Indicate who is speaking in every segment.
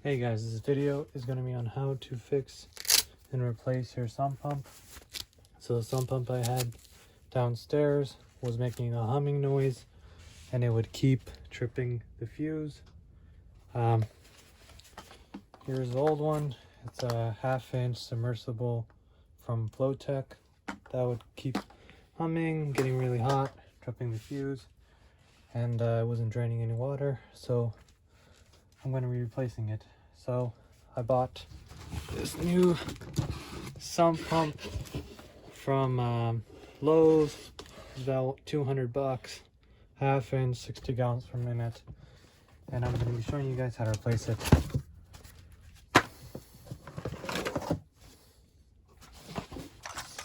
Speaker 1: Hey guys, this video is going to be on how to fix and replace your sump pump. So the sump pump I had downstairs was making a humming noise and it would keep tripping the fuse. Here's the old one. It's a 1/2-inch submersible from Flowtech that would keep humming, getting really hot, tripping the fuse, and it wasn't draining any water, so I'm going to be replacing it. So I bought this new sump pump from Lowe's. It's about 200 bucks, 1/2-inch, 60 gallons per minute, and I'm going to be showing you guys how to replace it.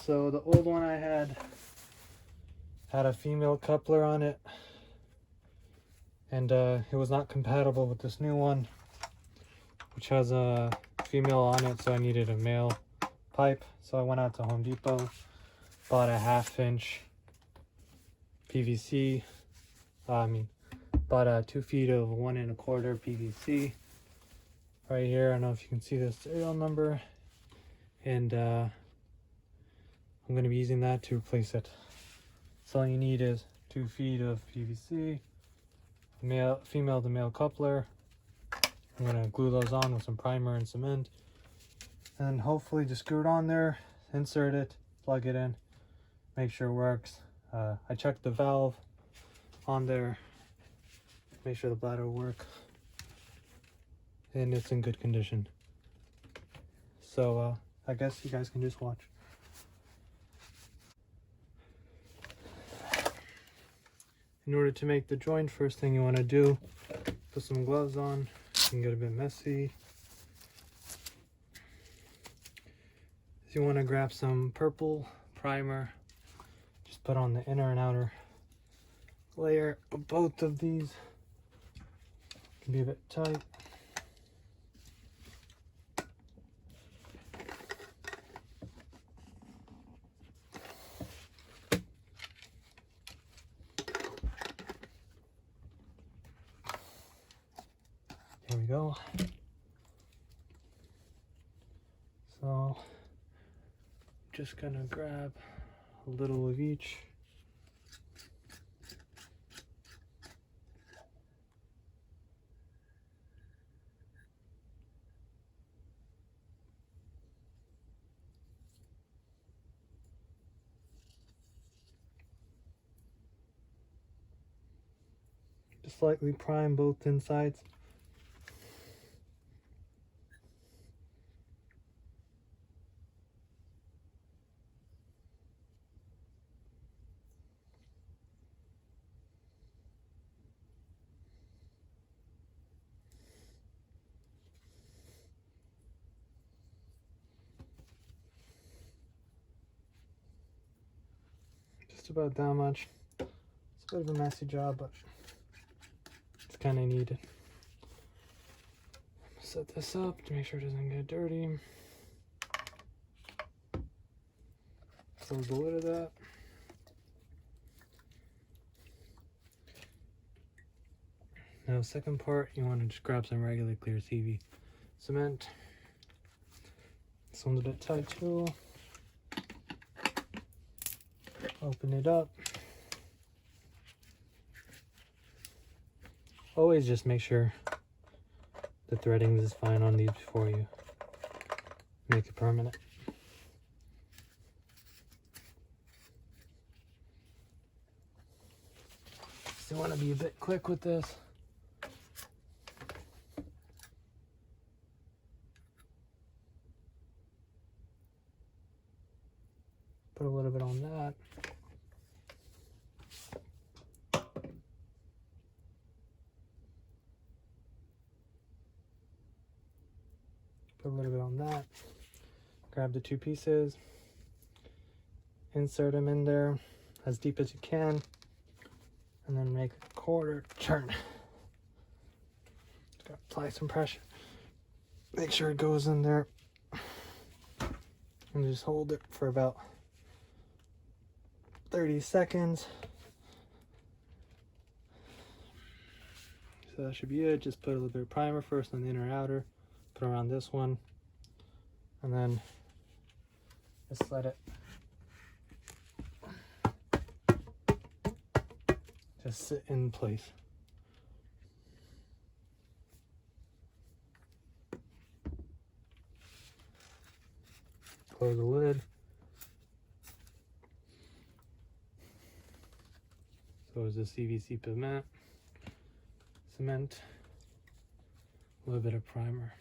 Speaker 1: So the old one I had a female coupler on it, and it was not compatible with this new one, which has a female on it, so I needed a male pipe. So I went out to Home Depot, bought a 1/2-inch PVC. Bought 2 feet of 1 1/4 PVC right here. I don't know if you can see the serial number, and I'm going to be using that to replace it. So all you need is 2 feet of PVC, female to male coupler. I'm going to glue those on with some primer and cement, and hopefully just screw it on there, insert it, plug it in, make sure it works. I checked the valve on there, make sure the bladder will work, and it's in good condition. So I guess you guys can just watch. In order to make the joint, first thing you want to do, put some gloves on. It can get a bit messy. So you want to grab some purple primer, just put on the inner and outer layer of both of these. It can be a bit tight. There we go. So just gonna grab a little of each. Just lightly prime both insides. Just about that much. It's a bit of a messy job, but it's kind of needed. Set this up to make sure it doesn't get dirty. Close the lid of that. Now, second part, you want to just grab some regular clear CV cement. This one's a bit tight too. Open it up. Always just make sure the threading is fine on these before you make it permanent. So you want to be a bit quick with this. Put a little bit on that. Put a little bit on that. Grab the 2 pieces. Insert them in there as deep as you can. And then make a quarter turn. Just gotta apply some pressure. Make sure it goes in there. And just hold it for about 30 seconds. So that should be it. Just put a little bit of primer first on the inner and outer. it around this one, and then just let it just sit in place. Close the lid. So is the CVC cement, a little bit of primer.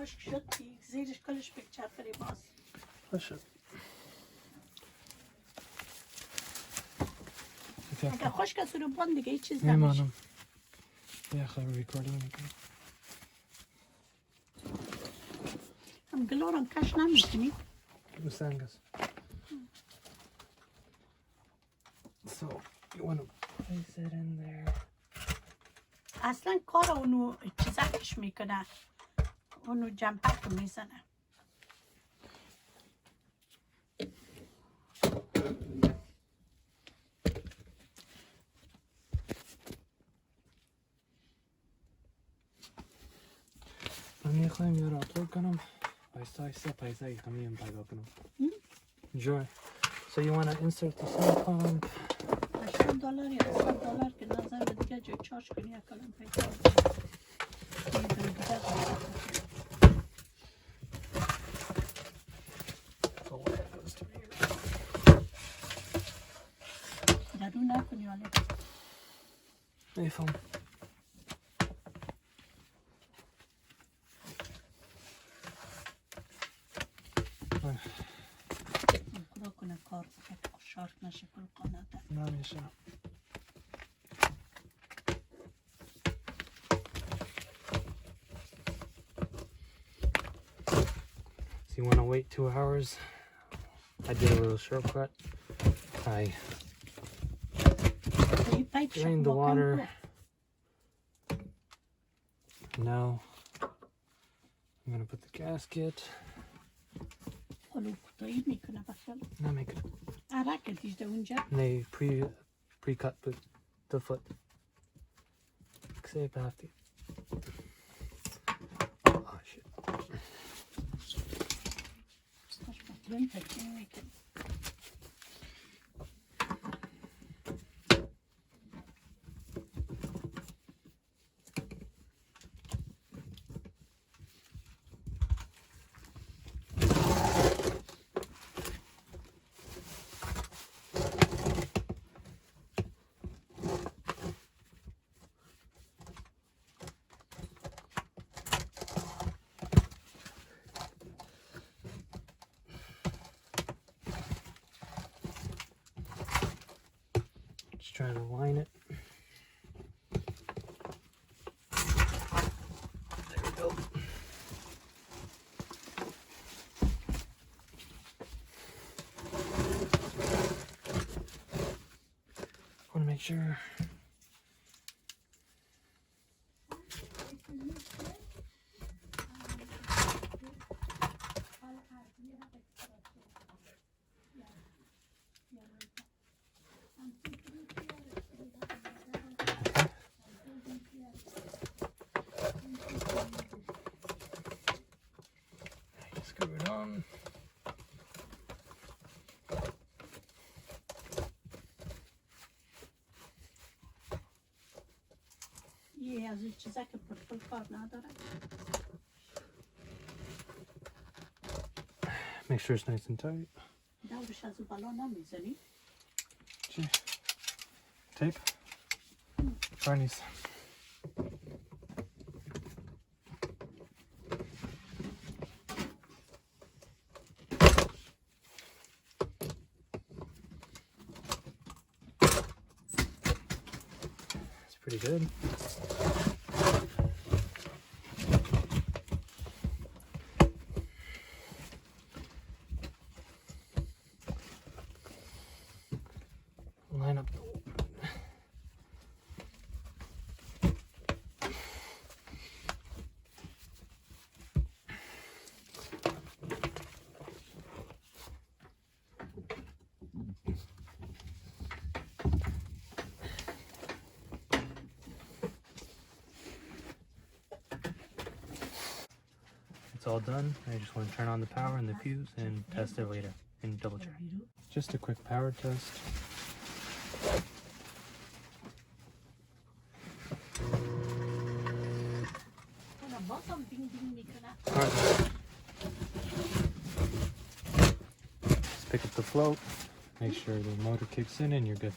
Speaker 2: خشک شد که زیرش کلش بچرخه باز.
Speaker 1: Push it.
Speaker 2: اگه خشک از رو بند دیگه هیچ چیز
Speaker 1: نمیشه.
Speaker 2: نمیشه.
Speaker 1: Yeah, I'm recording again.
Speaker 2: هم گلورم کش نمیکنی.
Speaker 1: Musangas. So you want to place it in there.
Speaker 2: اصلا کار اونو چیزکش میکنه. اونو جمپک میزنه.
Speaker 1: من میخوایم یه راتور کنم. آیسته پایسته کمیم پیدا کنم. Enjoy. So you want to insert the sump pump.
Speaker 2: $80 یا $100 که نظر دیگه جای چارج کنی یک کلم پیدا درو نکنی ولی
Speaker 1: نیفهم.
Speaker 2: خدا کنه کار بکنه شارک نشه کل قانته
Speaker 1: نمیشه. So you want to wait 2 hours? I did a little shortcut. I drained the water. Now I'm gonna put the gasket.
Speaker 2: حالا کوتاهی میکنه بخیر
Speaker 1: Not make it.
Speaker 2: عرق دیده اونجا
Speaker 1: They pre-cut the foot. Save after. Oh shit.
Speaker 2: خوش بطلون تکیه میکنه
Speaker 1: Just trying to line it. There we go. I want to make sure. Screw it on.
Speaker 2: یه از این چیزا که پرپل کار نداره
Speaker 1: Make sure it's nice and tight.
Speaker 2: دورش از بالا نمیزنی
Speaker 1: Gee. Tape? Barney's. It's pretty good. Line up the all done. I just want to turn on the power and the fuse and test it later and double check. Just a quick power test. Alright. Just pick up the float, make sure the motor kicks in and you're good.